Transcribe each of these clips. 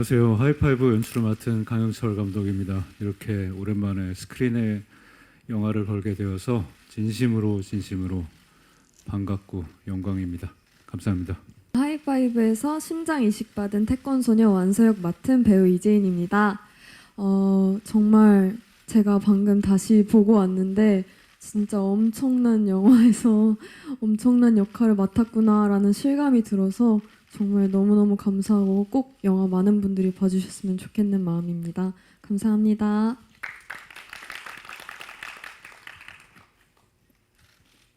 안녕하세요. 하이파이브 연출을 맡은 강영철 감독입니다. 이렇게 오랜만에 스크린에 영화를 걸게 되어서 진심으로 반갑고 영광입니다. 감사합니다. 하이파이브에서 심장 이식받은 태권소녀 완서역 맡은 배우 이재인입니다. 정말 제가 방금 다시 보고 왔는데 진짜 엄청난 영화에서 엄청난 역할을 맡았구나라는 실감이 들어서 정말 너무너무 감사하고 꼭 영화 많은 분들이 봐주셨으면 좋겠는 마음입니다. 감사합니다.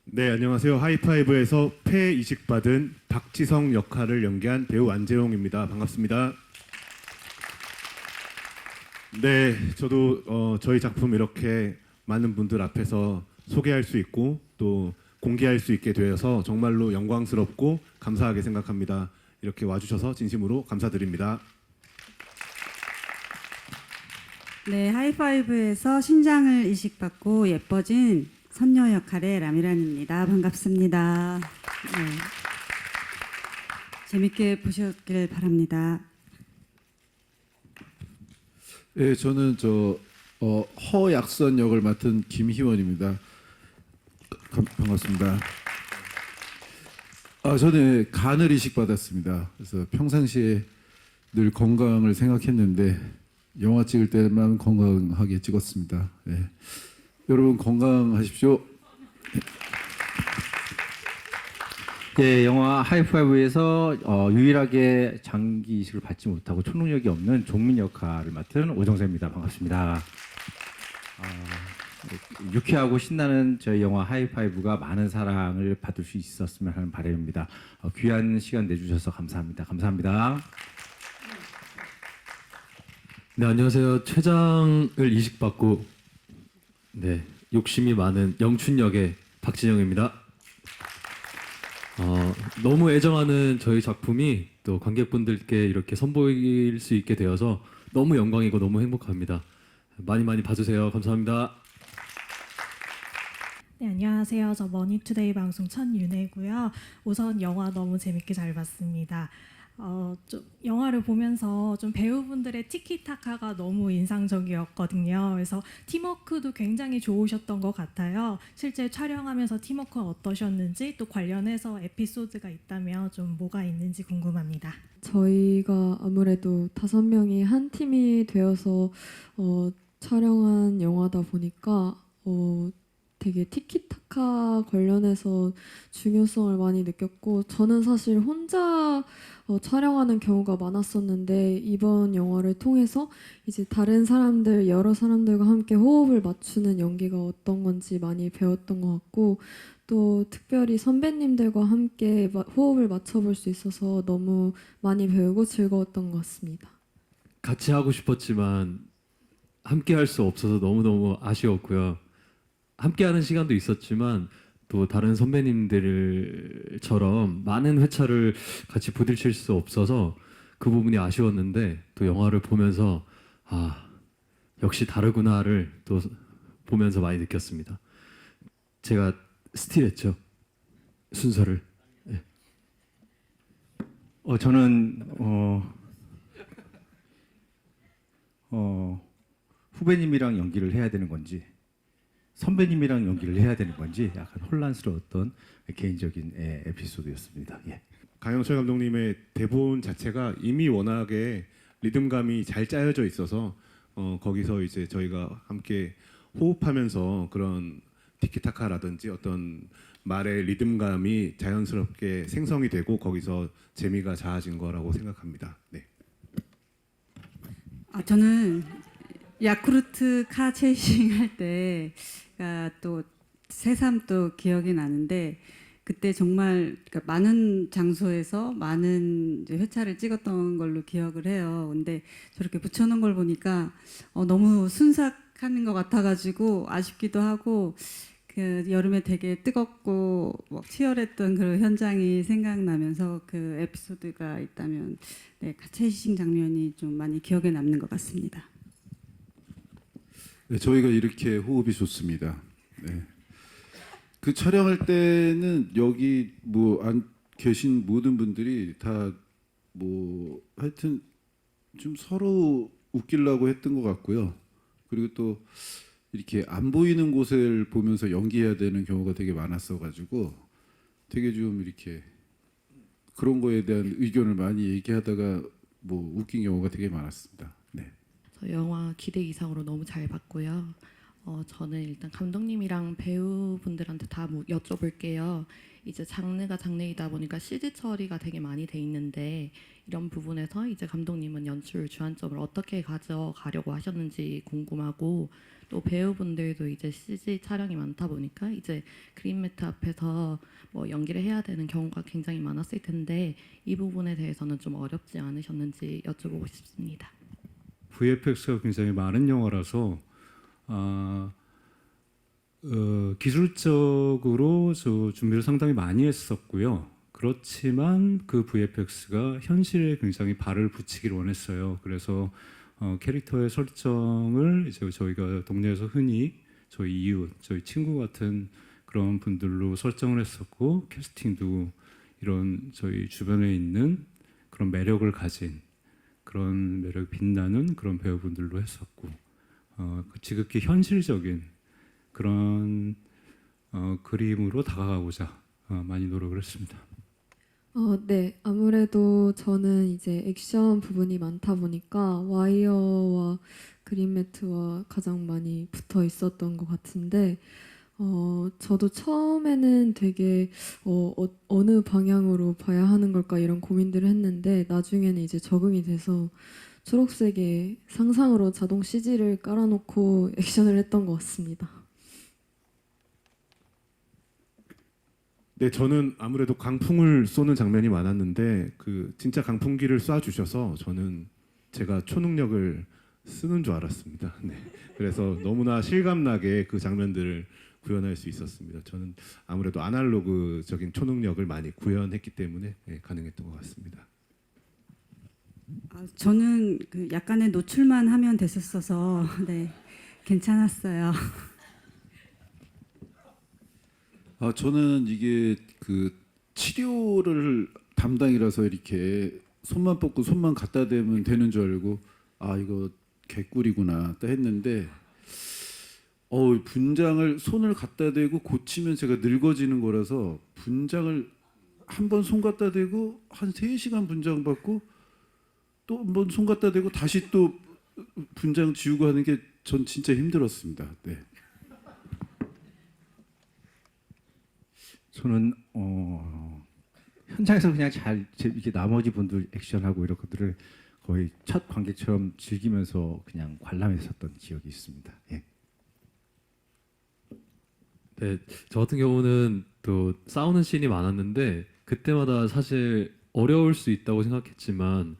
네, 안녕하세요. 하이파이브에서 폐 이식받은 박지성 역할을 연기한 배우 안재용입니다. 반갑습니다. 네, 저도 저희 작품 이렇게 많은 분들 앞에서 소개할 수 있고 또 공개할 수 있게 되어서 정말로 영광스럽고 감사하게 생각합니다. 이렇게 와주셔서 진심으로 감사드립니다. 네, 하이파이브에서 심장을 이식받고 예뻐진 선녀 역할의 라미란입니다. 반갑습니다. 네. 재밌게 보셨길 바랍니다. 예, 저는 허약선 역을 맡은 김희원입니다. 반갑습니다. 저는 간을 이식받았습니다. 그래서 평상시에 늘 건강을 생각했는데 영화 찍을 때만 건강하게 찍었습니다. 예. 여러분 건강하십시오. 네, 영화 하이파이브에서 유일하게 장기 이식을 받지 못하고 초능력이 없는 종민 역할을 맡은 오정세입니다. 반갑습니다. 유쾌하고 신나는 저희 영화 하이파이브가 많은 사랑을 받을 수 있었으면 하는 바람입니다. 귀한 시간 내주셔서 감사합니다. 감사합니다. 네, 안녕하세요. 췌장을 이식받고 욕심이 많은 영춘 역의 박진영입니다. 너무 애정하는 저희 작품이 또 관객분들께 이렇게 선보일 수 있게 되어서 너무 영광이고 너무 행복합니다. 많이 봐주세요. 감사합니다. 네, 안녕하세요. 저 머니투데이 방송 천윤혜고요. 우선 영화 너무 재밌게 잘 봤습니다. 좀 영화를 보면서 좀 배우분들의 티키타카가 너무 인상적이었거든요. 그래서 팀워크도 굉장히 좋으셨던 것 같아요. 실제 촬영하면서 팀워크 어떠셨는지 또 관련해서 에피소드가 있다면 좀 뭐가 있는지 궁금합니다. 저희가 아무래도 5명이 한 팀이 되어서 촬영한 영화다 보니까 되게 티키타카 관련해서 중요성을 많이 느꼈고, 저는 사실 혼자 촬영하는 경우가 많았었는데 이번 영화를 통해서 이제 다른 사람들, 여러 사람들과 함께 호흡을 맞추는 연기가 어떤 건지 많이 배웠던 것 같고, 또 특별히 선배님들과 함께 호흡을 맞춰볼 수 있어서 너무 많이 배우고 즐거웠던 것 같습니다. 같이 하고 싶었지만 함께 할 수 없어서 너무너무 아쉬웠고요. 함께하는 시간도 있었지만 또 다른 선배님들처럼 많은 회차를 같이 부딪힐 수 없어서 그 부분이 아쉬웠는데, 또 영화를 보면서 역시 다르구나를 또 보면서 많이 느꼈습니다. 제가 스틸했죠, 순서를. 네. 저는 후배님이랑 연기를 해야 되는 건지 선배님이랑 연기를 해야 되는 건지 약간 혼란스러웠던 개인적인 에피소드였습니다. 예. 강영철 감독님의 대본 자체가 이미 워낙에 리듬감이 잘 짜여져 있어서 거기서 이제 저희가 함께 호흡하면서 그런 티키타카라든지 어떤 말의 리듬감이 자연스럽게 생성이 되고 거기서 재미가 자아진 거라고 생각합니다. 네. 저는 야쿠르트 카 체이싱 할 때가 또 새삼 또 기억이 나는데, 그때 정말 많은 장소에서 많은 이제 회차를 찍었던 걸로 기억을 해요. 근데 저렇게 붙여놓은 걸 보니까 너무 순삭하는 것 같아가지고 아쉽기도 하고, 그 여름에 되게 뜨겁고 치열했던 그런 현장이 생각나면서 그 에피소드가 있다면 카체이싱 장면이 좀 많이 기억에 남는 것 같습니다. 네, 저희가 이렇게 호흡이 좋습니다. 네. 그 촬영할 때는 여기 안 계신 모든 분들이 다 하여튼 좀 서로 웃기려고 했던 것 같고요. 그리고 또 이렇게 안 보이는 곳을 보면서 연기해야 되는 경우가 되게 많았어가지고 되게 좀 이렇게 그런 거에 대한 의견을 많이 얘기하다가 뭐 웃긴 경우가 되게 많았습니다. 네. 저 영화 기대 이상으로 너무 잘 봤고요. 저는 일단 감독님이랑 배우분들한테 다 뭐 여쭤볼게요. 이제 장르가 장르이다 보니까 CG 처리가 되게 많이 돼 있는데 이런 부분에서 이제 감독님은 연출 주안점을 어떻게 가져가려고 하셨는지 궁금하고, 또 배우분들도 이제 CG 촬영이 많다 보니까 이제 그린 매트 앞에서 뭐 연기를 해야 되는 경우가 굉장히 많았을 텐데 이 부분에 대해서는 좀 어렵지 않으셨는지 여쭤보고 싶습니다. VFX가 굉장히 많은 영화라서 기술적으로 저 준비를 상당히 많이 했었고요. 그렇지만 그 VFX가 현실에 굉장히 발을 붙이기를 원했어요. 그래서 캐릭터의 설정을 이제 저희가 동네에서 흔히 저희 이웃, 저희 친구 같은 그런 분들로 설정을 했었고, 캐스팅도 이런 저희 주변에 있는 그런 매력을 가진, 그런 매력이 빛나는 그런 배우분들로 했었고, 지극히 현실적인 그런 그림으로 다가가고자 많이 노력을 했습니다. 네, 아무래도 저는 이제 액션 부분이 많다 보니까 와이어와 그린 매트와 가장 많이 붙어 있었던 것 같은데, 저도 처음에는 되게 어느 방향으로 봐야 하는 걸까 이런 고민들을 했는데 나중에는 이제 적응이 돼서 초록색의 상상으로 자동 CG를 깔아놓고 액션을 했던 것 같습니다. 네, 저는 아무래도 강풍을 쏘는 장면이 많았는데 그 진짜 강풍기를 쏴 주셔서 저는 제가 초능력을 쓰는 줄 알았습니다. 네. 그래서 너무나 실감나게 그 장면들을 구현할 수 있었습니다. 저는 아무래도 아날로그적인 초능력을 많이 구현했기 때문에 가능했던 것 같습니다. 저는 그 약간의 노출만 하면 됐었어서 네, 괜찮았어요. 저는 이게 그 치료를 담당이라서 이렇게 손만 뻗고 손만 갖다 대면 되는 줄 알고 이거 개꿀이구나 딱 했는데 분장을 손을 갖다 대고 고치면 제가 늙어지는 거라서 분장을 한 번 손 갖다 대고 한 3시간 분장 받고 또 한 번 손 갖다 대고 다시 또 분장 지우고 하는 게 전 진짜 힘들었습니다. 네. 저는 현장에서 그냥 이렇게 나머지 분들 액션하고 이런 것들을 거의 첫 관객처럼 즐기면서 그냥 관람했었던 기억이 있습니다. 예. 네, 저 같은 경우는 또 싸우는 씬이 많았는데 그때마다 사실 어려울 수 있다고 생각했지만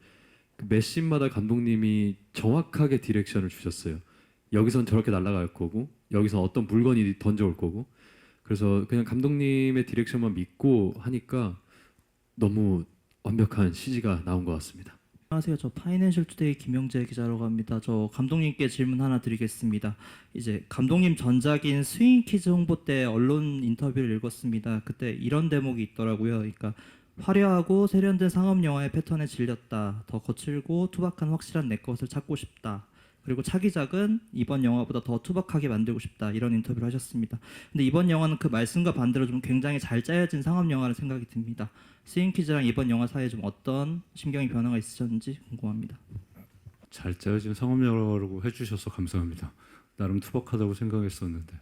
매 씬마다 감독님이 정확하게 디렉션을 주셨어요. 여기선 저렇게 날아갈 거고 여기선 어떤 물건이 던져올 거고, 그래서 그냥 감독님의 디렉션만 믿고 하니까 너무 완벽한 CG가 나온 것 같습니다. 안녕하세요. 저 파이낸셜 투데이 김영재 기자라고 합니다. 저 감독님께 질문 하나 드리겠습니다. 이제 감독님 전작인 스윙 키즈 홍보 때 언론 인터뷰를 읽었습니다. 그때 이런 대목이 있더라고요. 그러니까 화려하고 세련된 상업 영화의 패턴에 질렸다. 더 거칠고 투박한 확실한 내 것을 찾고 싶다. 그리고 차기작은 이번 영화보다 더 투박하게 만들고 싶다. 이런 인터뷰를 하셨습니다. 근데 이번 영화는 그 말씀과 반대로 좀 굉장히 잘 짜여진 상업 영화라는 생각이 듭니다. 스윙키즈랑 이번 영화 사이에 좀 어떤 심경의 변화가 있으셨는지 궁금합니다. 잘 짜여진 상업영화라고 해주셔서 감사합니다. 나름 투박하다고 생각했었는데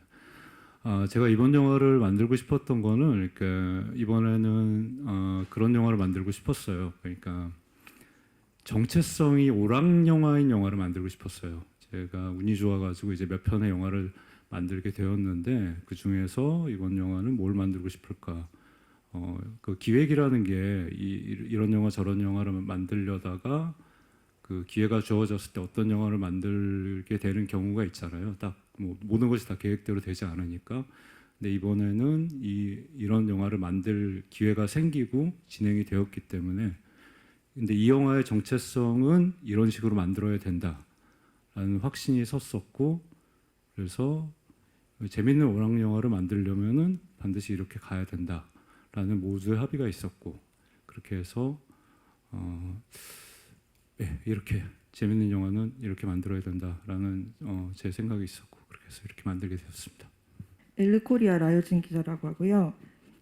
제가 이번 영화를 만들고 싶었던 거는 그러니까 이번에는 그런 영화를 만들고 싶었어요. 그러니까 정체성이 오락 영화인 영화를 만들고 싶었어요. 제가 운이 좋아가지고 이제 몇 편의 영화를 만들게 되었는데 그 중에서 이번 영화는 뭘 만들고 싶을까? 그 기획이라는 게 이런 영화 저런 영화를 만들려다가 그 기회가 주어졌을 때 어떤 영화를 만들게 되는 경우가 있잖아요. 딱 뭐 모든 것이 다 계획대로 되지 않으니까. 근데 이번에는 이런 영화를 만들 기회가 생기고 진행이 되었기 때문에, 근데 이 영화의 정체성은 이런 식으로 만들어야 된다라는 확신이 섰었고, 그래서 재밌는 오락 영화를 만들려면은 반드시 이렇게 가야 된다라는 모두의 합의가 있었고, 그렇게 해서 이렇게 재밌는 영화는 이렇게 만들어야 된다라는 제 생각이 있었고 그렇게 해서 이렇게 만들게 되었습니다. 엘르코리아 라이어진 기자라고 하고요.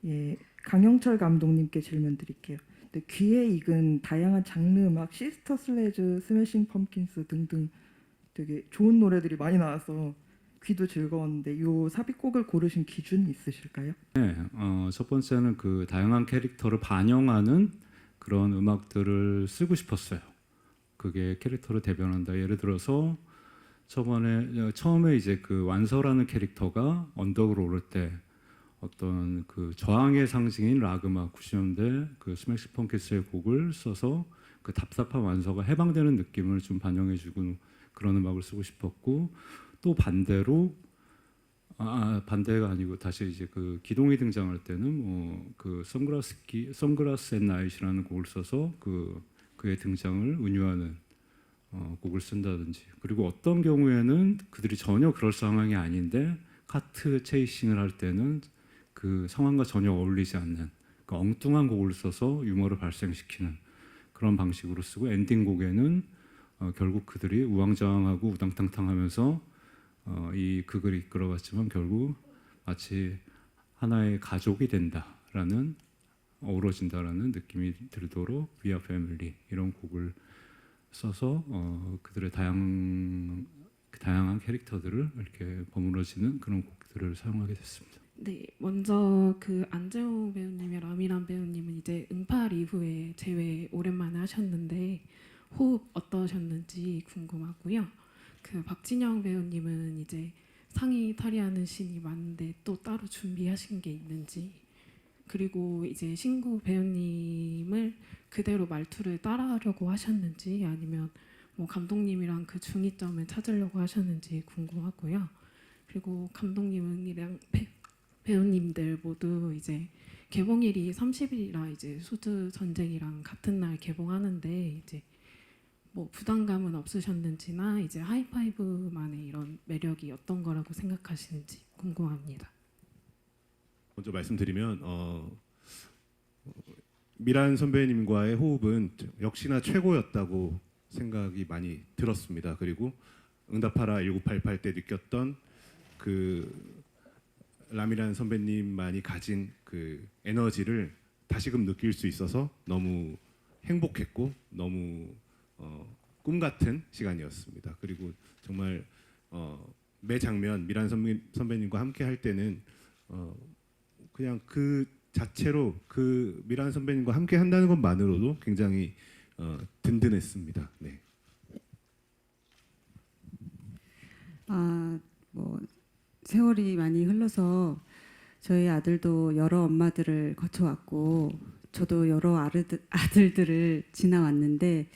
예, 강영철 감독님께 질문 드릴게요. 근데 귀에 익은 다양한 장르 음악, 시스터 슬래즈, 스매싱 펌킨스 등등 되게 좋은 노래들이 많이 나와서 귀도 즐거웠는데 이 삽입곡을 고르신 기준이 있으실까요? 네, 첫 번째는 그 다양한 캐릭터를 반영하는 그런 음악들을 쓰고 싶었어요. 그게 캐릭터를 대변한다. 예를 들어서 처음에 이제 그 완서라는 캐릭터가 언덕으로 오를 때 어떤 그 저항의 상징인 락 음악 90년대 그 스매시 펑키스의 곡을 써서 그 답답한 완서가 해방되는 느낌을 좀 반영해주고 그런 음악을 쓰고 싶었고 또 반대로 반대가 아니고 다시 이제 그 기동이 등장할 때는 뭐 그 선글라스 앤 나잇이라는 곡을 써서 그의 등장을 은유하는 곡을 쓴다든지 그리고 어떤 경우에는 그들이 전혀 그럴 상황이 아닌데 카트 체이싱을 할 때는 그 상황과 전혀 어울리지 않는 그 엉뚱한 곡을 써서 유머를 발생시키는 그런 방식으로 쓰고 엔딩 곡에는 결국 그들이 우왕좌왕하고 우당탕탕하면서 이 극을 이끌어갔지만 결국 마치 하나의 가족이 된다라는 어우러진다라는 느낌이 들도록 We Are Family 이런 곡을 써서 그들의 다양한 캐릭터들을 이렇게 버무러지는 그런 곡들을 사용하게 됐습니다. 네, 먼저 그 안재호 배우님이랑 라미란 배우님은 이제 응팔 이후에 재회 오랜만에 하셨는데 호흡 어떠셨는지 궁금하고요. 그 박진영 배우님은 이제 상의 탈의하는 씬이 많은데 또 따로 준비하신 게 있는지 그리고 이제 신구 배우님을 그대로 말투를 따라하려고 하셨는지 아니면 뭐 감독님이랑 그 중이점을 찾으려고 하셨는지 궁금하고요. 그리고 감독님이랑 배우님들 모두 이제 개봉일이 30일이라 이제 수드 전쟁이랑 같은 날 개봉하는데 이제 뭐 부담감은 없으셨는지나 이제 하이파이브만의 이런 매력이 어떤 거라고 생각하시는지 궁금합니다. 먼저 말씀드리면 미란 선배님과의 호흡은 역시나 최고였다고 생각이 많이 들었습니다. 그리고 응답하라 1988 때 느꼈던 그 라미란 선배님만이 가진 그 에너지를 다시금 느낄 수 있어서 너무 행복했고 너무 꿈 같은 시간이었습니다. 그리고 정말 매 장면 미란 선배님과 함께 할 때는 그냥 그 자체로 그 미란 선배님과 함께 한다는 것만으로도 굉장히 든든했습니다. 네. 뭐 세월이 많이 흘러서 저희 아들도 여러 엄마들을 거쳐왔고 저도 여러 아들들을 지나왔는데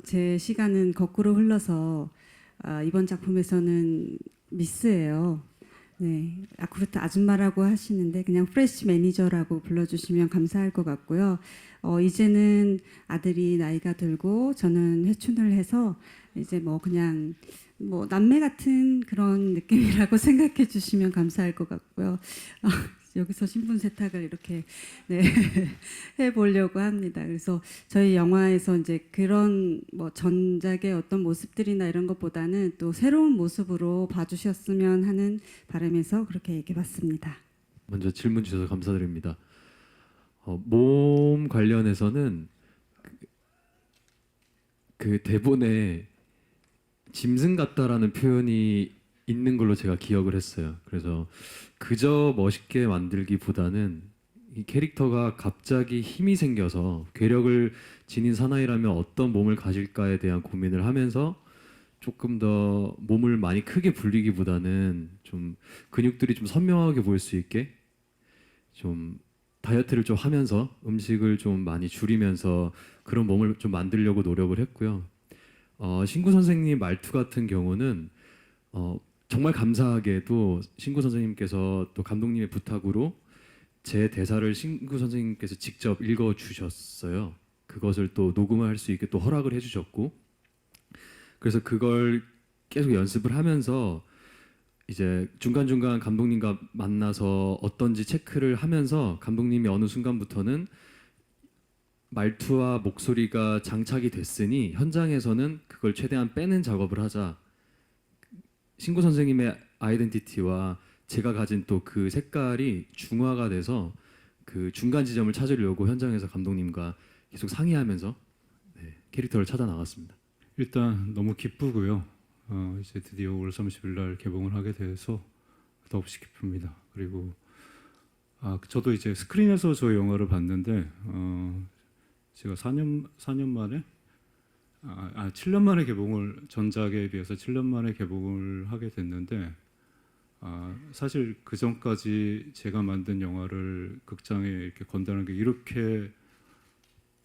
제 시간은 거꾸로 흘러서 이번 작품에서는 미스예요. 네, 야쿠르트 아줌마라고 하시는데 그냥 프레시 매니저라고 불러주시면 감사할 것 같고요. 이제는 아들이 나이가 들고 저는 회춘을 해서 이제 뭐 그냥 뭐 남매 같은 그런 느낌이라고 생각해 주시면 감사할 것 같고요. 여기서 신분 세탁을 이렇게 네, 해보려고 합니다. 그래서 저희 영화에서 이제 그런 뭐 전작의 어떤 모습들이나 이런 것보다는 또 새로운 모습으로 봐주셨으면 하는 바람에서 그렇게 얘기해봤습니다. 먼저 질문 주셔서 감사드립니다. 몸 관련해서는 그 대본에 짐승 같다라는 표현이 있는 걸로 제가 기억을 했어요. 그래서 그저 멋있게 만들기보다는 이 캐릭터가 갑자기 힘이 생겨서 괴력을 지닌 사나이라면 어떤 몸을 가질까에 대한 고민을 하면서 조금 더 몸을 많이 크게 불리기보다는 좀 근육들이 좀 선명하게 보일 수 있게 좀 다이어트를 좀 하면서 음식을 좀 많이 줄이면서 그런 몸을 좀 만들려고 노력을 했고요. 신구 선생님 말투 같은 경우는 정말 감사하게도 신구 선생님께서 또 감독님의 부탁으로 제 대사를 신구 선생님께서 직접 읽어 주셨어요. 그것을 또 녹음할 수 있게 또 허락을 해주셨고, 그래서 그걸 계속 연습을 하면서 이제 중간중간 감독님과 만나서 어떤지 체크를 하면서 감독님이 어느 순간부터는 말투와 목소리가 장착이 됐으니 현장에서는 그걸 최대한 빼는 작업을 하자. 신구 선생님의 아이덴티티와 제가 가진 또 그 색깔이 중화가 돼서 그 중간 지점을 찾으려고 현장에서 감독님과 계속 상의하면서 캐릭터를 찾아 나갔습니다. 일단 너무 기쁘고요. 이제 드디어 5월 30일 날 개봉을 하게 돼서 더없이 기쁩니다. 그리고 저도 이제 스크린에서 저 영화를 봤는데 제가 4년 만에 7년 만에 개봉을, 전작에 비해서 7년 만에 개봉을 하게 됐는데 사실 그 전까지 제가 만든 영화를 극장에 이렇게 건다는 게 이렇게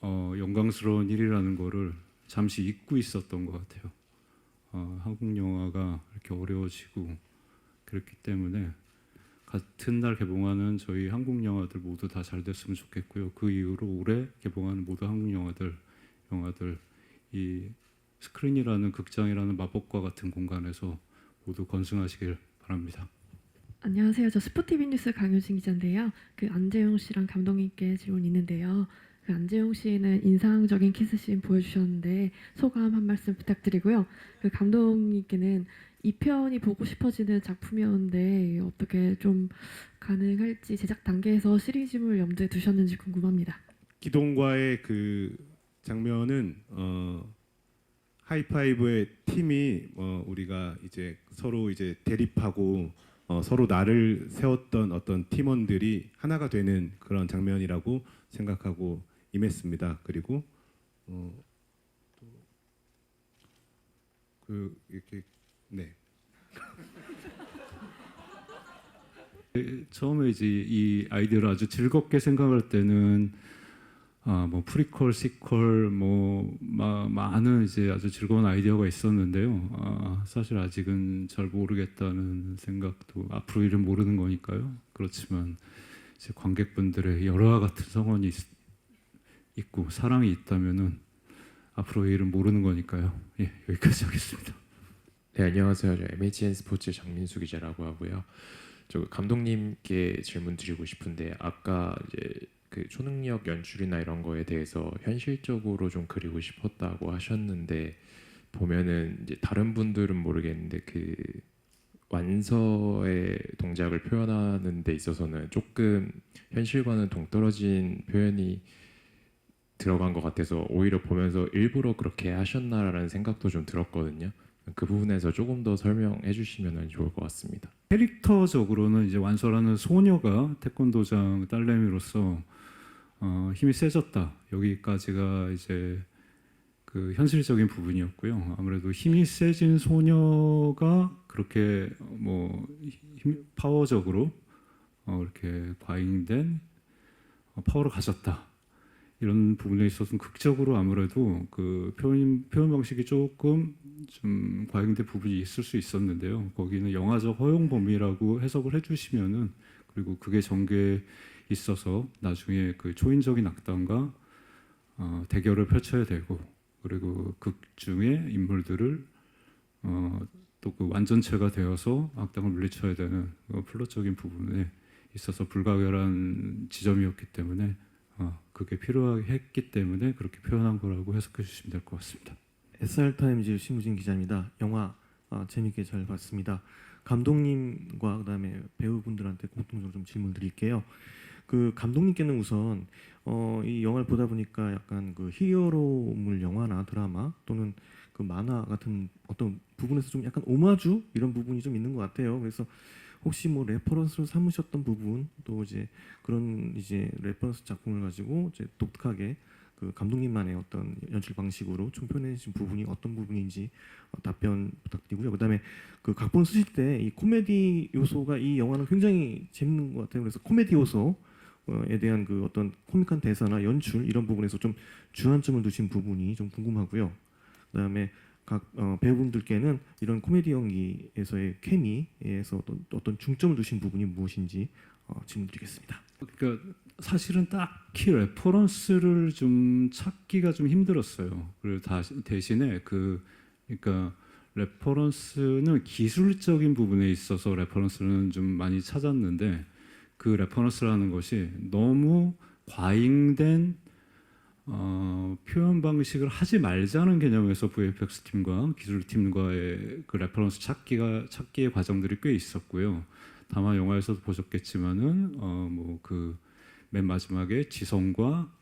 영광스러운 일이라는 거를 잠시 잊고 있었던 것 같아요. 한국 영화가 이렇게 어려워지고 그렇기 때문에 같은 날 개봉하는 저희 한국 영화들 모두 다 잘 됐으면 좋겠고요. 그 이후로 올해 개봉하는 모든 한국 영화들 이 스크린이라는 극장이라는 마법과 같은 공간에서 모두 건승하시길 바랍니다. 안녕하세요. 저 스포티비 뉴스 강효진 기자인데요. 그 안재용 씨랑 감독님께 질문 있는데요. 그 안재용 씨는 인상적인 키스씬 보여주셨는데 소감 한 말씀 부탁드리고요. 그 감독님께는 이 편이 보고 싶어지는 작품이었는데 어떻게 좀 가능할지 제작 단계에서 시리즈물 염두에 두셨는지 궁금합니다. 기동과의 그 장면은 하이파이브의 팀이 우리가 이제 서로 이제 대립하고 서로 나를 세웠던 어떤 팀원들이 하나가 되는 그런 장면이라고 생각하고 임했습니다. 그리고 이렇게 처음에 이제 이 아이디어를 아주 즐겁게 생각할 때는 뭐 프리퀄, 시퀄, 뭐 많은 이제 아주 즐거운 아이디어가 있었는데요. 사실 아직은 잘 모르겠다는 생각도, 앞으로 일은 모르는 거니까요. 그렇지만 이제 관객분들의 열화와 같은 성원이 있고 사랑이 있다면은 앞으로 일은 모르는 거니까요. 예, 여기까지 하겠습니다. 네, 안녕하세요. 저 MHN 스포츠 장민수 기자라고 하고요. 저 감독님께 질문 드리고 싶은데 아까 이제 그 초능력 연출이나 이런 거에 대해서 현실적으로 좀 그리고 싶었다고 하셨는데 보면은 이제 다른 분들은 모르겠는데 그 완서의 동작을 표현하는 데 있어서는 조금 현실과는 동떨어진 표현이 들어간 것 같아서 오히려 보면서 일부러 그렇게 하셨나라는 생각도 좀 들었거든요. 그 부분에서 조금 더 설명해 주시면 좋을 것 같습니다. 캐릭터적으로는 이제 완서라는 소녀가 태권도장 딸내미로서 힘이 세졌다. 여기까지가 이제 그 현실적인 부분이었고요. 아무래도 힘이 세진 소녀가 그렇게 뭐 파워적으로 이렇게 과잉된 파워를 가졌다. 이런 부분에 있어서는 극적으로 아무래도 그 표현 방식이 조금 좀 과잉된 부분이 있을 수 있었는데요. 거기는 영화적 허용 범위라고 해석을 해주시면은, 그리고 그게 전개에 있어서 나중에 그 초인적인 악당과 대결을 펼쳐야 되고, 그리고 극 중에 인물들을 또 그 완전체가 되어서 악당을 물리쳐야 되는 플롯적인 부분에 있어서 불가결한 지점이었기 때문에 그게 필요했기 때문에 그렇게 표현한 거라고 해석해 주시면 될 것 같습니다. SR타임즈 심우진 기자입니다. 영화 재밌게 잘 봤습니다. 감독님과 그다음에 배우분들한테 공통적으로 좀 질문 드릴게요. 그 감독님께는 우선 이 영화를 보다 보니까 약간 그 히어로물 영화나 드라마 또는 그 만화 같은 어떤 부분에서 좀 약간 오마주 이런 부분이 좀 있는 것 같아요. 그래서 혹시 뭐 레퍼런스로 삼으셨던 부분, 또 이제 그런 이제 레퍼런스 작품을 가지고 이제 독특하게 그 감독님만의 어떤 연출 방식으로 좀 표현해 주신 부분이 어떤 부분인지 답변 부탁드리고요. 그다음에 그 각본 쓰실 때 이 코미디 요소가 이 영화는 굉장히 재밌는 것 같아요. 그래서 코미디 요소에 대한 그 어떤 코믹한 대사나 연출 이런 부분에서 좀 주안점을 두신 부분이 좀 궁금하고요. 그다음에 각 배우분들께는 이런 코미디 연기에서의 케미에서 어떤 중점을 두신 부분이 무엇인지 질문드리겠습니다. 그러니까 사실은 딱히 레퍼런스를 좀 찾기가 좀 힘들었어요. 그리고 대신에 그러니까 레퍼런스는 기술적인 부분에 있어서 레퍼런스는 좀 많이 찾았는데 그 레퍼런스라는 것이 너무 과잉된 표현 방식을 하지 말자는 개념에서 VFX 팀과 기술팀과의 그 레퍼런스 찾기의 과정들이 꽤 있었고요. 다만 영화에서도 보셨겠지만은 뭐 그 맨 마지막에 지성과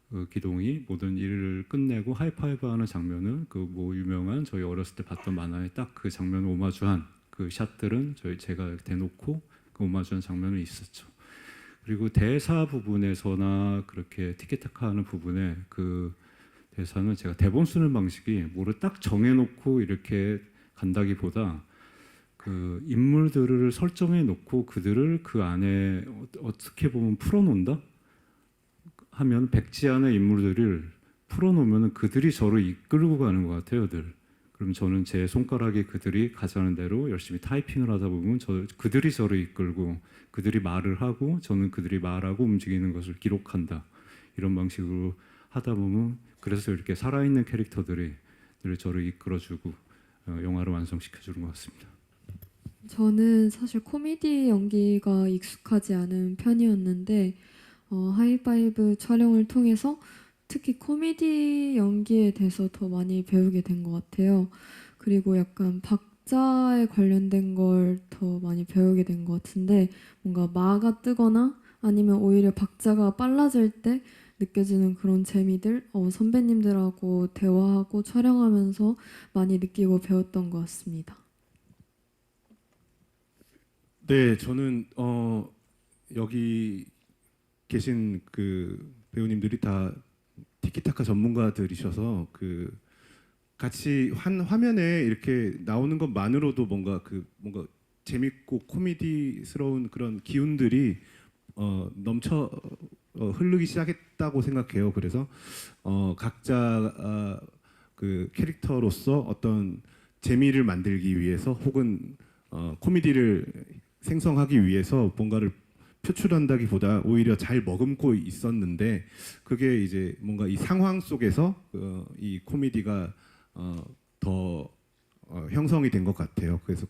그 기동이 모든 일을 끝내고 하이파이브하는 장면은 그 뭐 유명한 저희 어렸을 때 봤던 만화에 딱 그 장면을 오마주한 그 샷들은 제가 대놓고 그 오마주한 장면이 있었죠. 그리고 대사 부분에서나 그렇게 티키타카하는 부분에 그 대사는 제가 대본 쓰는 방식이 뭐를 딱 정해놓고 이렇게 간다기보다 그 인물들을 설정해 놓고 그들을 그 안에 어떻게 보면 풀어놓는다 하면 백지 안의 인물들을 풀어놓으면 그들이 저를 이끌고 가는 것 같아요, 늘. 그럼 저는 제 손가락이 그들이 가자는 대로 열심히 타이핑을 하다 보면 그들이 저를 이끌고 그들이 말을 하고 저는 그들이 말하고 움직이는 것을 기록한다. 이런 방식으로 하다 보면 그래서 이렇게 살아있는 캐릭터들이 늘 저를 이끌어주고 영화를 완성시켜주는 것 같습니다. 저는 사실 코미디 연기가 익숙하지 않은 편이었는데 하이파이브 촬영을 통해서 특히 코미디 연기에 대해서 더 많이 배우게 된 것 같아요. 그리고 약간 박자에 관련된 걸 더 많이 배우게 된 것 같은데 뭔가 마가 뜨거나 아니면 오히려 박자가 빨라질 때 느껴지는 그런 재미들 선배님들하고 대화하고 촬영하면서 많이 느끼고 배웠던 것 같습니다. 네, 저는 여기 계신 그 배우님들이 다 티키타카 전문가들이셔서 그 같이 한 화면에 이렇게 나오는 것만으로도 뭔가 재밌고 코미디스러운 그런 기운들이 넘쳐 흐르기 시작했다고 생각해요. 그래서 각자 그 캐릭터로서 어떤 재미를 만들기 위해서 혹은 코미디를 생성하기 위해서 뭔가를 표출한다기보다 오히려 잘 머금고 있었는데 그게 이제 뭔가 이 상황 속에서 이 코미디가 더 형성이 된 것 같아요. 그래서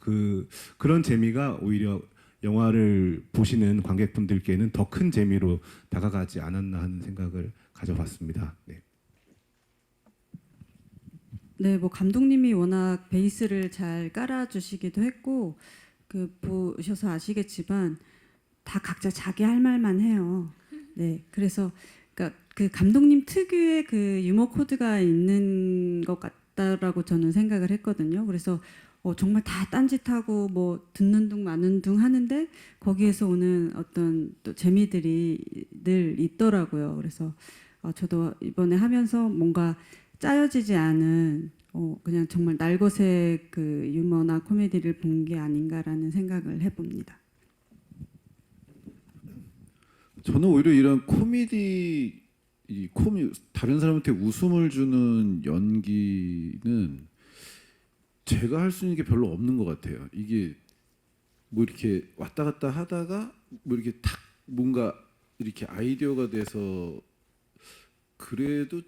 그런 재미가 오히려 영화를 보시는 관객분들께는 더 큰 재미로 다가가지 않았나 하는 생각을 가져봤습니다. 네. 네, 뭐 감독님이 워낙 베이스를 잘 깔아주시기도 했고 보셔서 아시겠지만 다 각자 자기 할 말만 해요. 네, 그래서 그러니까 그 감독님 특유의 그 유머 코드가 있는 것 같다라고 저는 생각을 했거든요. 그래서 정말 다 딴짓하고 뭐 듣는 둥 마는 둥 하는데 거기에서 오는 어떤 또 재미들이 늘 있더라고요. 그래서 저도 이번에 하면서 뭔가 짜여지지 않은 그냥 정말 날것의 그 유머나 코미디를 본 게 아닌가라는 생각을 해봅니다. 저는 오히려 이런 다른 사람한테 웃음을 주는 연기는 제가 할 수 있는 게 별로 없는 것 같아요. 이게 뭐 이렇게 왔다 갔다 하다가 뭐 이렇게 탁 뭔가 이렇게 아이디어가 돼서 그래도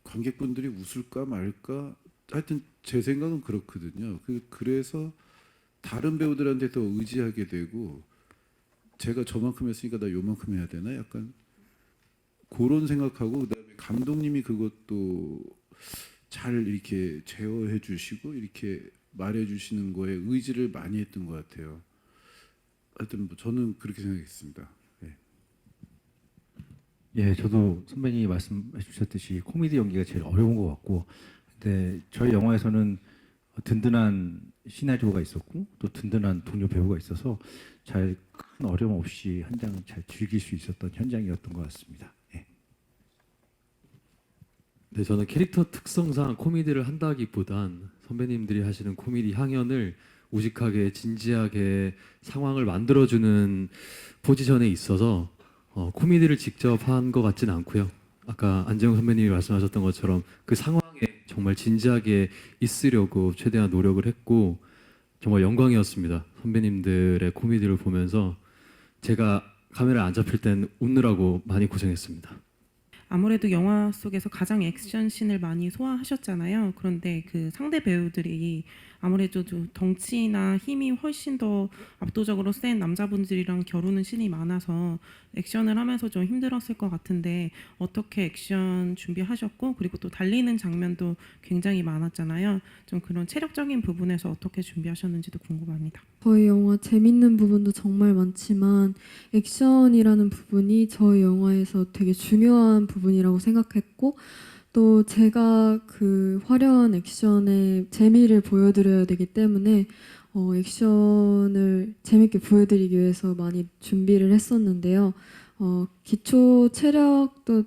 관객분들이 웃을까 말까 하여튼 제 생각은 그렇거든요. 그래서 다른 배우들한테 더 의지하게 되고 제가 저만큼 했으니까 나 요만큼 해야 되나 약간 그런 생각하고 그다음에 감독님이 그것도 잘 이렇게 제어해 주시고 이렇게 말해 주시는 거에 의지를 많이 했던 것 같아요. 하여튼 뭐 저는 그렇게 생각했습니다. 네. 예, 저도 선배님이 말씀해 주셨듯이 코미디 연기가 제일 어려운 것 같고, 근데 저희 영화에서는 든든한 시나리오가 있었고 또 든든한 동료 배우가 있어서 잘 큰 어려움 없이 현장을 잘 즐길 수 있었던 현장이었던 것 같습니다. 예. 네, 저는 캐릭터 특성상 코미디를 한다기보단 선배님들이 하시는 코미디 향연을 우직하게 진지하게 상황을 만들어주는 포지션에 있어서 코미디를 직접 한 것 같지는 않고요. 아까 안재ung 선배님이 말씀하셨던 것처럼 그 상황에 정말 진지하게 있으려고 최대한 노력을 했고 정말 영광이었습니다. 선배님들의 코미디를 보면서 제가 카메라에 안 잡힐 땐 웃느라고 많이 고생했습니다. 아무래도 영화 속에서 가장 액션씬을 많이 소화하셨잖아요. 그런데 그 상대 배우들이 아무래도 좀 덩치나 힘이 훨씬 더 압도적으로 센 남자분들이랑 겨루는 씬이 많아서 액션을 하면서 좀 힘들었을 것 같은데 어떻게 액션 준비하셨고 그리고 또 달리는 장면도 굉장히 많았잖아요. 좀 그런 체력적인 부분에서 어떻게 준비하셨는지도 궁금합니다. 저희 영화 재밌는 부분도 정말 많지만 액션이라는 부분이 저희 영화에서 되게 중요한 부분이라고 생각했고 또 제가 그 화려한 액션의 재미를 보여드려야 되기 때문에 액션을 재밌게 보여드리기 위해서 많이 준비를 했었는데요. 기초 체력도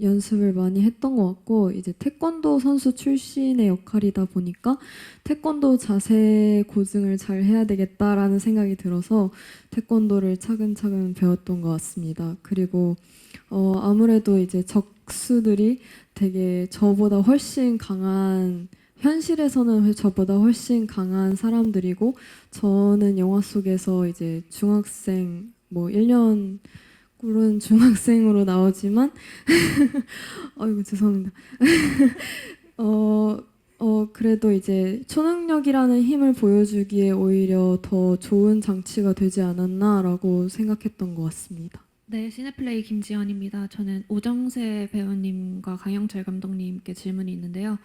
연습을 많이 했던 것 같고 이제 태권도 선수 출신의 역할이다 보니까 태권도 자세 고증을 잘 해야 되겠다라는 생각이 들어서 태권도를 차근차근 배웠던 것 같습니다. 그리고 아무래도 이제 적수들이 되게 저보다 훨씬 강한 현실에서는 저보다 훨씬 강한 사람들이고 저는 영화 속에서 이제 중학생 뭐 1년 꿀은 중학생으로 나오지만 아이고 죄송합니다. 그래도 이제 초능력이라는 힘을 보여주기에 오히려 더 좋은 장치가 되지 않았나라고 생각했던 것 같습니다. 네, 시네플레이 김지연입니다. 저는 오정세 배우님과 강영철 감독님께 질문이 있는데요.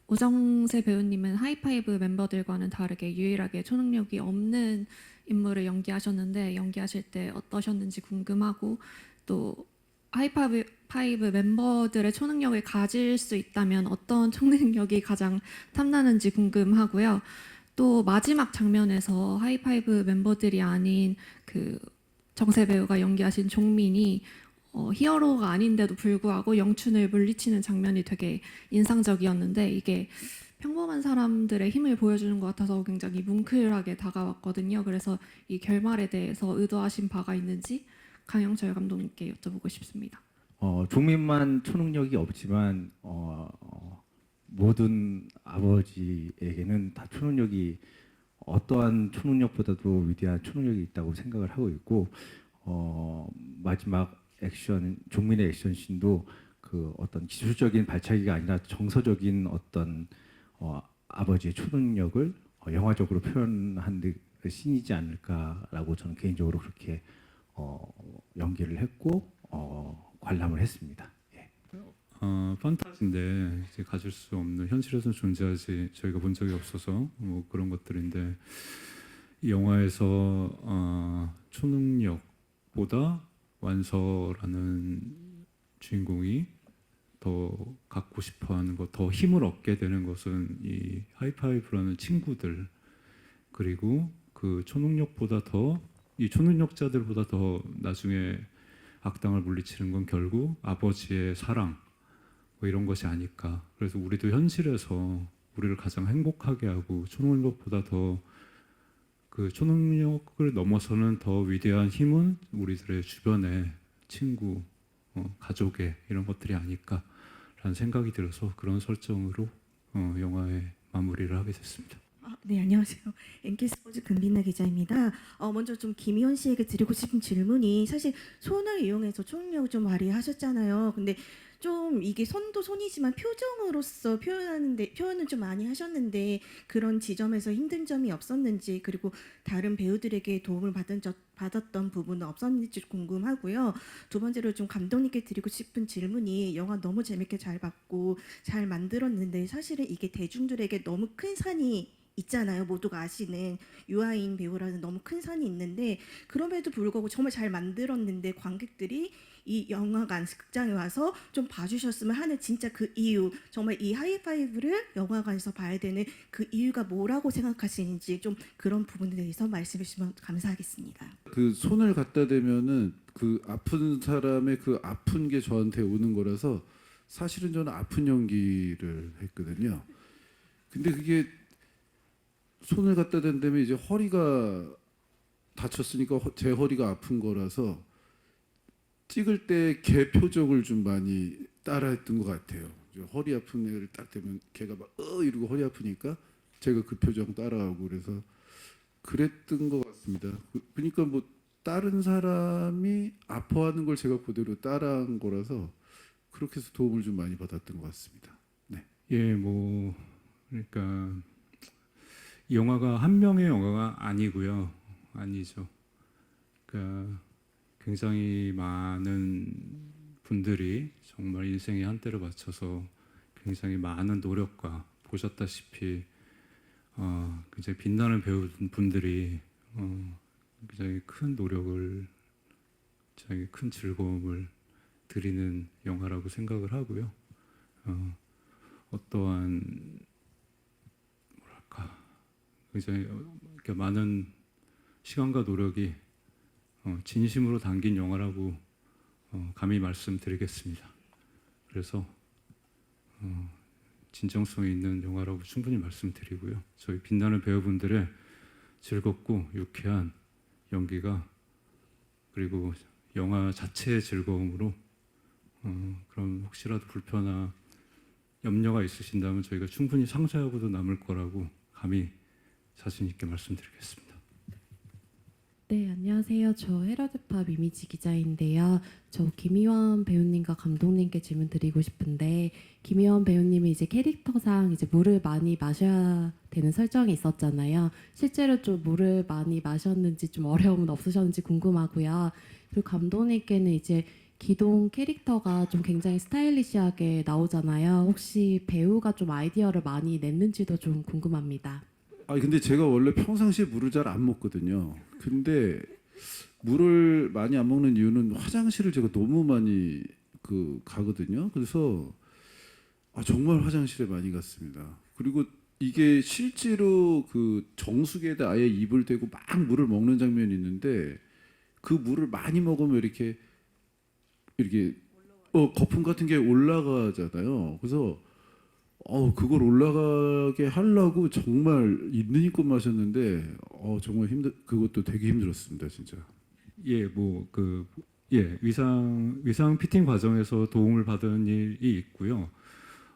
오정세 배우님은 하이파이브 멤버들과는 다르게 유일하게 초능력이 없는 인물을 연기하셨는데 연기하실 때 어떠셨는지 궁금하고 또 하이파이브 멤버들의 초능력을 가질 수 있다면 어떤 초능력이 가장 탐나는지 궁금하고요. 또 마지막 장면에서 하이파이브 멤버들이 아닌 그 정세 배우가 연기하신 종민이 히어로가 아닌데도 불구하고 영춘을 물리치는 장면이 되게 인상적이었는데 이게 평범한 사람들의 힘을 보여주는 것 같아서 굉장히 뭉클하게 다가왔거든요. 그래서 이 결말에 대해서 의도하신 바가 있는지 강영철 감독님께 여쭤보고 싶습니다. 종민만 초능력이 없지만 모든 아버지에게는 다 초능력이 어떠한 초능력보다도 위대한 초능력이 있다고 생각을 하고 있고 마지막 액션 종민의 액션 씬도 그 어떤 기술적인 발차기가 아니라 정서적인 어떤 아버지의 초능력을 영화적으로 표현한 씬이지 않을까라고 저는 개인적으로 그렇게 연기를 했고 관람을 했습니다. 예. 판타지인데 이제 가질 수 없는 현실에서는 존재하지 저희가 본 적이 없어서 뭐 그런 것들인데 이 영화에서 초능력보다 완서라는 주인공이 더 갖고 싶어하는 것, 더 힘을 얻게 되는 것은 이 하이파이브라는 친구들 그리고 그 초능력보다 더 이 초능력자들보다 더 나중에 악당을 물리치는 건 결국 아버지의 사랑 뭐 이런 것이 아닐까. 그래서 우리도 현실에서 우리를 가장 행복하게 하고 초능력보다 더 그 초능력을 넘어서는 더 위대한 힘은 우리들의 주변의 친구, 가족의 이런 것들이 아닐까라는 생각이 들어서 그런 설정으로 영화의 마무리를 하게 됐습니다. 네, 안녕하세요. NK스포츠 금빈나 기자입니다. 먼저 좀 김희원 씨에게 드리고 싶은 질문이 사실 손을 이용해서 초능력을 좀 발휘하셨잖아요. 근데 좀 이게 손도 손이지만 표정으로서 표현은 좀 많이 하셨는데 그런 지점에서 힘든 점이 없었는지 그리고 다른 배우들에게 도움을 받았던 부분은 없었는지 궁금하고요. 두 번째로 좀 감독님께 드리고 싶은 질문이 영화 너무 재밌게 잘 봤고 잘 만들었는데 사실은 이게 대중들에게 너무 큰 산이 있잖아요. 모두가 아시는 유아인 배우라는 너무 큰 산이 있는데 그럼에도 불구하고 정말 잘 만들었는데 관객들이 이 영화관 극장에 와서 좀 봐주셨으면 하는 진짜 그 이유 정말 이 하이파이브를 영화관에서 봐야 되는 그 이유가 뭐라고 생각하시는지 좀 그런 부분에 대해서 말씀해 주시면 감사하겠습니다. 그 손을 갖다 대면은 그 아픈 사람의 그 아픈 게 저한테 오는 거라서 사실은 저는 아픈 연기를 했거든요. 근데 그게 손을 갖다 댄다면 이제 허리가 다쳤으니까 제 허리가 아픈 거라서 찍을 때 걔 표정을 좀 많이 따라했던 것 같아요. 허리 아픈 애를 딱 대면 걔가 막 이러고 허리 아프니까 제가 그 표정 따라하고 그래서 그랬던 것 같습니다. 그러니까 뭐 다른 사람이 아파하는 걸 제가 그대로 따라한 거라서 그렇게 해서 도움을 좀 많이 받았던 것 같습니다. 네. 예, 뭐 그러니까 이 영화가 한 명의 영화가 아니고요. 아니죠. 그러니까 굉장히 많은 분들이 정말 인생의 한때를 바쳐서 굉장히 많은 노력과 보셨다시피 굉장히 빛나는 배우분들이 굉장히 큰 노력을, 굉장히 큰 즐거움을 드리는 영화라고 생각을 하고요. 어떠한 뭐랄까 굉장히 이렇게 많은 시간과 노력이 진심으로 담긴 영화라고 감히 말씀드리겠습니다. 그래서 진정성 있는 영화라고 충분히 말씀드리고요. 저희 빛나는 배우분들의 즐겁고 유쾌한 연기가, 그리고 영화 자체의 즐거움으로 그럼 혹시라도 불편한 염려가 있으신다면 저희가 충분히 상쇄하고도 남을 거라고 감히 자신 있게 말씀드리겠습니다. 네, 안녕하세요. 저 헤러드팝 이미지 기자인데요. 저 김희원 배우님과 감독님께 질문 드리고 싶은데, 김희원 배우님이 이제 캐릭터상 이제 물을 많이 마셔야 되는 설정이 있었잖아요. 실제로 좀 물을 많이 마셨는지 좀 어려움은 없으셨는지 궁금하고요. 그리고 감독님께는 이제 기동 캐릭터가 좀 굉장히 스타일리시하게 나오잖아요. 혹시 배우가 좀 아이디어를 많이 냈는지도 좀 궁금합니다. 근데 제가 원래 평상시에 물을 잘 안 먹거든요. 근데 물을 많이 안 먹는 이유는 화장실을 제가 너무 많이 가거든요. 그래서 정말 화장실에 많이 갔습니다. 그리고 이게 실제로 그 정수기에다 아예 입을 대고 막 물을 먹는 장면이 있는데, 그 물을 많이 먹으면 이렇게 거품 같은 게 올라가잖아요. 그래서 그걸 올라가게 하려고 정말 있는 힘껏 마셨는데 정말 그것도 되게 힘들었습니다, 진짜. 위상 피팅 과정에서 도움을 받은 일이 있고요.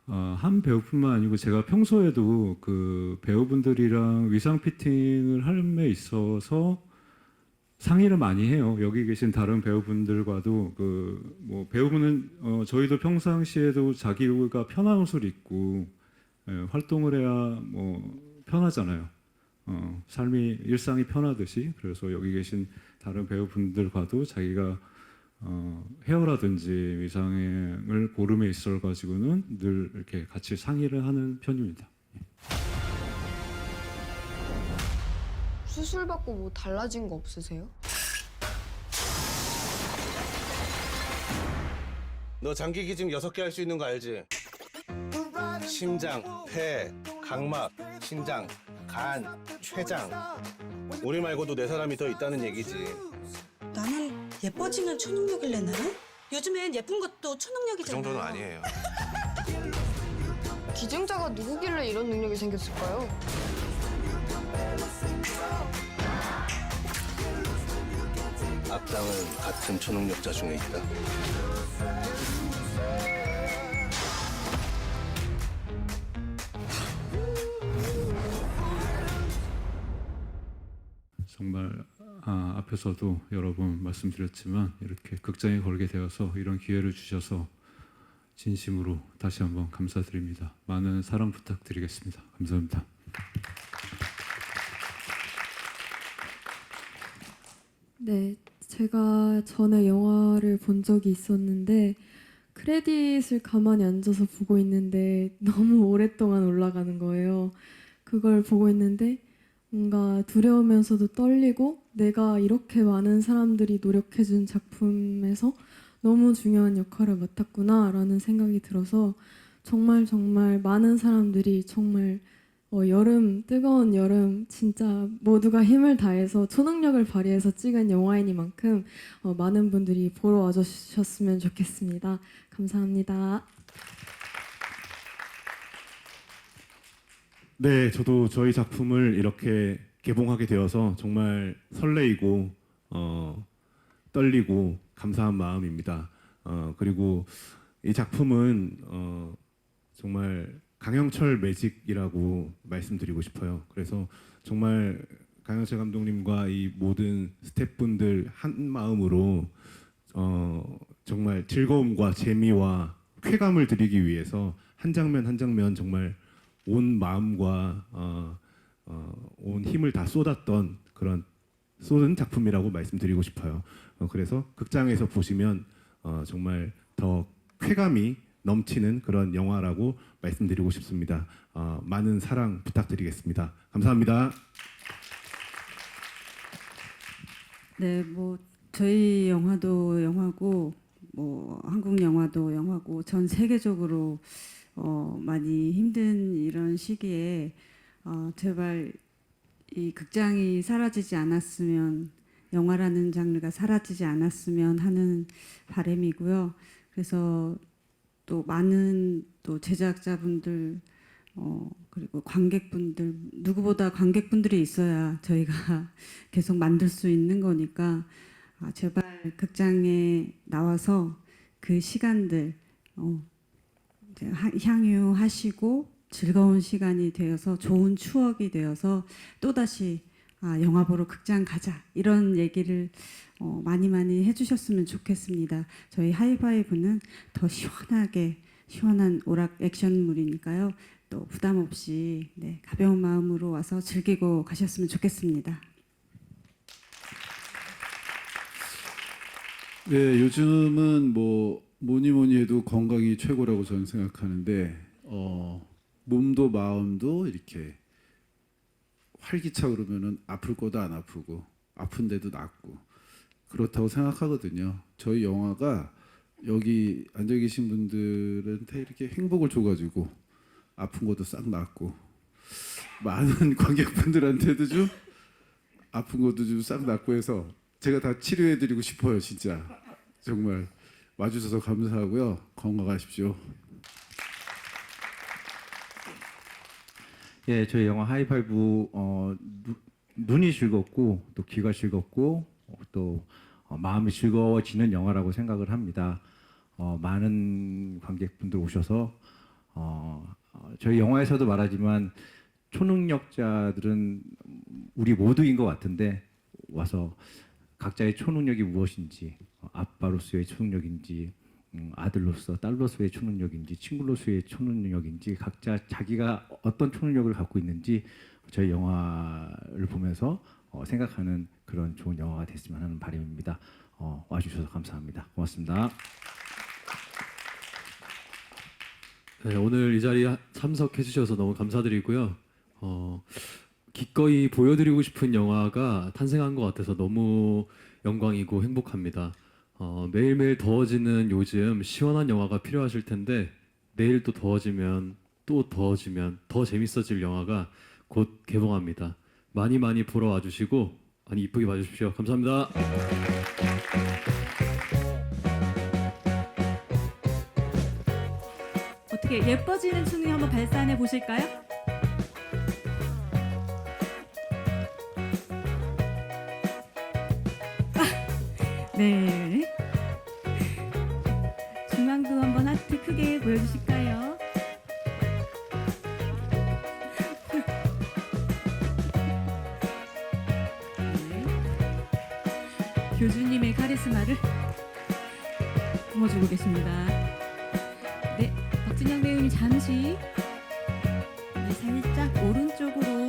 한 배우뿐만 아니고 제가 평소에도 그 배우분들이랑 위상 피팅을 함에 있어서 상의를 많이 해요. 여기 계신 다른 배우분들과도 배우분은 저희도 평상시에도 자기가 편한 옷을 입고 활동을 해야 편하잖아요. 삶이 일상이 편하듯이. 그래서 여기 계신 다른 배우분들과도 자기가 헤어라든지 위상을 고름에 있어 가지고는 늘 이렇게 같이 상의를 하는 편입니다. 수술 받고 뭐 달라진 거 없으세요? 너 장기 기증 6개 할 수 있는 거 알지? 심장, 폐, 각막, 신장, 간, 췌장. 우리 말고도 4사람이 더 있다는 얘기지. 나는 예뻐지면 초능력일래나요? 요즘엔 예쁜 것도 그 초능력이잖아요. 정도는 아니에요. 기증자가 누구길래 이런 능력이 생겼을까요? 악당은 같은 초능력자 중에 있다. 정말 앞에서도 여러 번 말씀드렸지만 이렇게 극장에 걸게 되어서 이런 기회를 주셔서 진심으로 다시 한번 감사드립니다. 많은 사랑 부탁드리겠습니다. 감사합니다. 네, 제가 전에 영화를 본 적이 있었는데 크레딧을 가만히 앉아서 보고 있는데 너무 오랫동안 올라가는 거예요. 그걸 보고 있는데 뭔가 두려우면서도 떨리고, 내가 이렇게 많은 사람들이 노력해준 작품에서 너무 중요한 역할을 맡았구나 라는 생각이 들어서 정말 많은 사람들이 정말 뜨거운 여름 진짜 모두가 힘을 다해서 초능력을 발휘해서 찍은 영화이니만큼 많은 분들이 보러 와주셨으면 좋겠습니다. 감사합니다. 네, 저도 저희 작품을 이렇게 개봉하게 되어서 정말 설레이고 떨리고 감사한 마음입니다. 그리고 이 작품은 정말 강영철 매직이라고 말씀드리고 싶어요. 그래서 정말 강영철 감독님과 이 모든 스태프분들 한 마음으로 정말 즐거움과 재미와 쾌감을 드리기 위해서 한 장면 한 장면 정말 온 마음과 온 힘을 다 쏟았던 그런 쏟은 작품이라고 말씀드리고 싶어요. 그래서 극장에서 보시면 정말 더 쾌감이 넘치는 그런 영화라고 말씀드리고 싶습니다. 많은 사랑 부탁드리겠습니다. 감사합니다. 네, 뭐 저희 영화도 영화고 뭐 한국 영화도 영화고 전 세계적으로 많이 힘든 이런 시기에 제발 이 극장이 사라지지 않았으면, 영화라는 장르가 사라지지 않았으면 하는 바람이고요. 그래서 또 많은 또 제작자분들 그리고 관객분들, 누구보다 관객분들이 있어야 저희가 계속 만들 수 있는 거니까 제발 극장에 나와서 그 시간들 이제 향유하시고 즐거운 시간이 되어서 좋은 추억이 되어서 또다시 영화 보러 극장 가자 이런 얘기를 많이 해주셨으면 좋겠습니다. 저희 하이파이브는 더 시원하게 시원한 오락 액션물이니까요. 또 부담 없이 가벼운 마음으로 와서 즐기고 가셨으면 좋겠습니다. 네, 요즘은 뭐니 해도 건강이 최고라고 저는 생각하는데 몸도 마음도 이렇게 활기차고 그러면은 아플 거도 안 아프고 아픈데도 낫고 그렇다고 생각하거든요. 저희 영화가 여기 앉아 계신 분들한테 이렇게 행복을 줘가지고 아픈 것도 싹 낫고 많은 관객분들한테도 좀 아픈 것도 좀 싹 낫고 해서 제가 다 치료해드리고 싶어요. 진짜 정말 와주셔서 감사하고요. 건강하십시오. 예, 저희 영화 하이파이브 눈이 즐겁고 또 귀가 즐겁고 또 마음이 즐거워지는 영화라고 생각을 합니다. 많은 관객분들 오셔서 저희 영화에서도 말하지만 초능력자들은 우리 모두인 것 같은데 와서 각자의 초능력이 무엇인지, 아빠로서의 초능력인지, 아들로서 딸로서의 초능력인지, 친구로서의 초능력인지 각자 자기가 어떤 초능력을 갖고 있는지 저희 영화를 보면서 생각하는 그런 좋은 영화가 됐으면 하는 바람입니다. 와주셔서 감사합니다. 고맙습니다. 네, 오늘 이 자리에 참석해 주셔서 너무 감사드리고요. 기꺼이 보여드리고 싶은 영화가 탄생한 것 같아서 너무 영광이고 행복합니다. 매일매일 더워지는 요즘 시원한 영화가 필요하실 텐데 내일 또 더워지면 더 재밌어질 영화가 곧 개봉합니다. 많이 보러 와주시고 많이 이쁘게 봐주십시오. 감사합니다. 어떻게 예뻐지는 춤이 한번 발산해 보실까요? 네. 중앙도 한번 하트 크게 보여주실까요? 네. 교주님의 카리스마를 뿜어주고 계십니다. 네, 박진영 배우님 잠시 살짝 오른쪽으로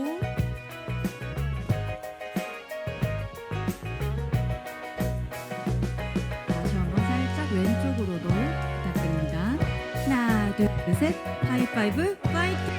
왼쪽으로도 부탁드립니다. 하나, 둘, 셋, 하이파이브, 파이팅!